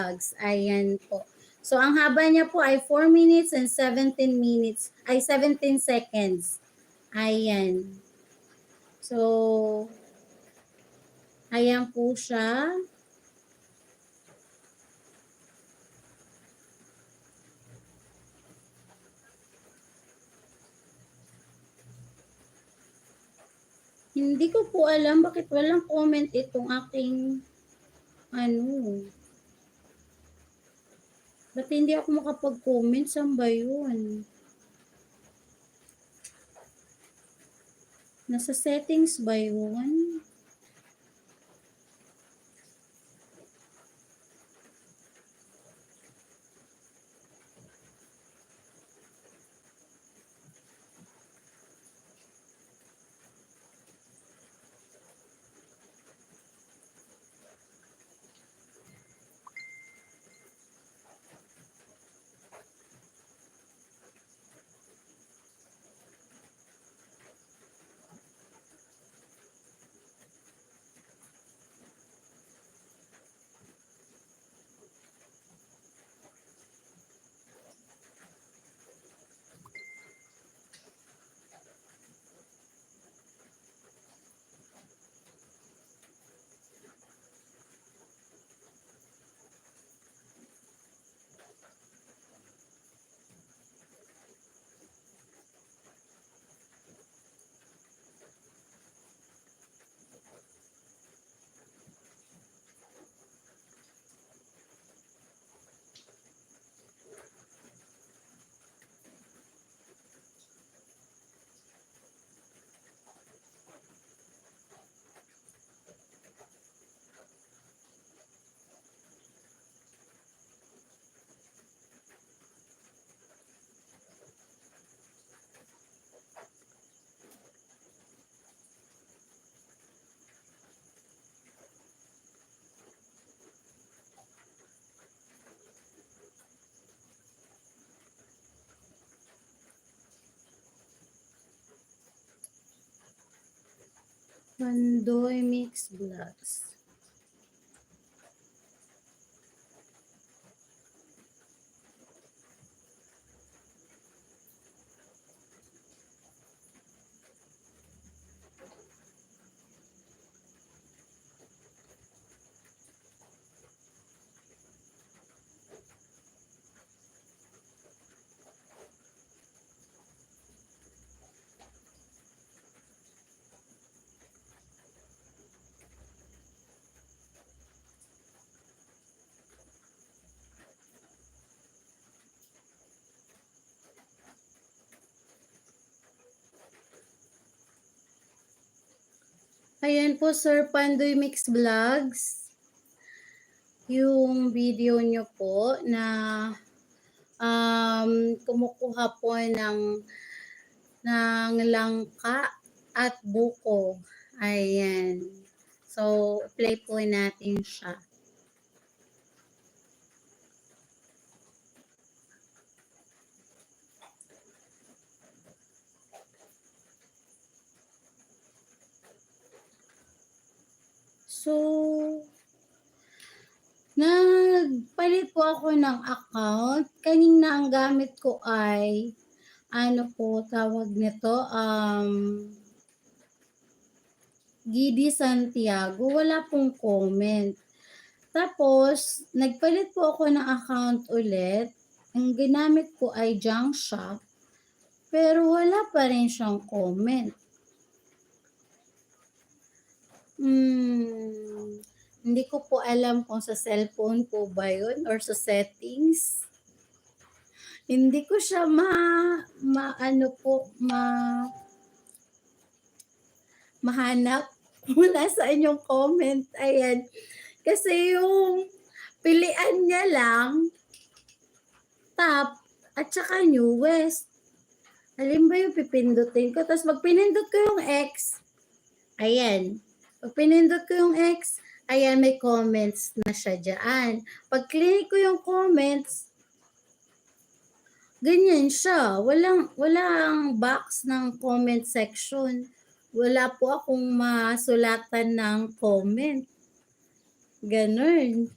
Vlogs. Ayan po. So, ang haba niya po ay 4 minutes and 17 minutes. Ay, 17 seconds. Ayan. So, ayan po siya. Hindi ko po alam bakit walang comment itong aking ba't hindi ako makapag-comment? Saan ba yun? Nasa settings ba yun? Pandoy Mix Vlogs. Ayan po, Sir Pandoy Mix Vlogs. Yung video nyo po na kumukuha po ng langka at buko. Ayan. So, play po natin siya. So, nagpalit po ako ng account. Kanina ang gamit ko ay, tawag nito, Gidi Santiago. Wala pong comment. Tapos, nagpalit po ako ng account ulit. Ang ginamit ko ay junk shop. Pero wala pa rin siyang comment. Hindi ko po alam kung sa cellphone po ba yun or sa settings. Hindi ko siya mahanap kung nasaan yung comment. Ayan. Kasi yung pilian niya lang, top, at saka newest. Alin ba yung pipindutin ko? Tapos pag pinindot ko yung X, ayan. Pag pinindot ko yung X, ayan, may comments na siya dyan. Pag click ko yung comments, ganyan siya. Walang box ng comment section. Wala po akong masulatan ng comment. Ganun.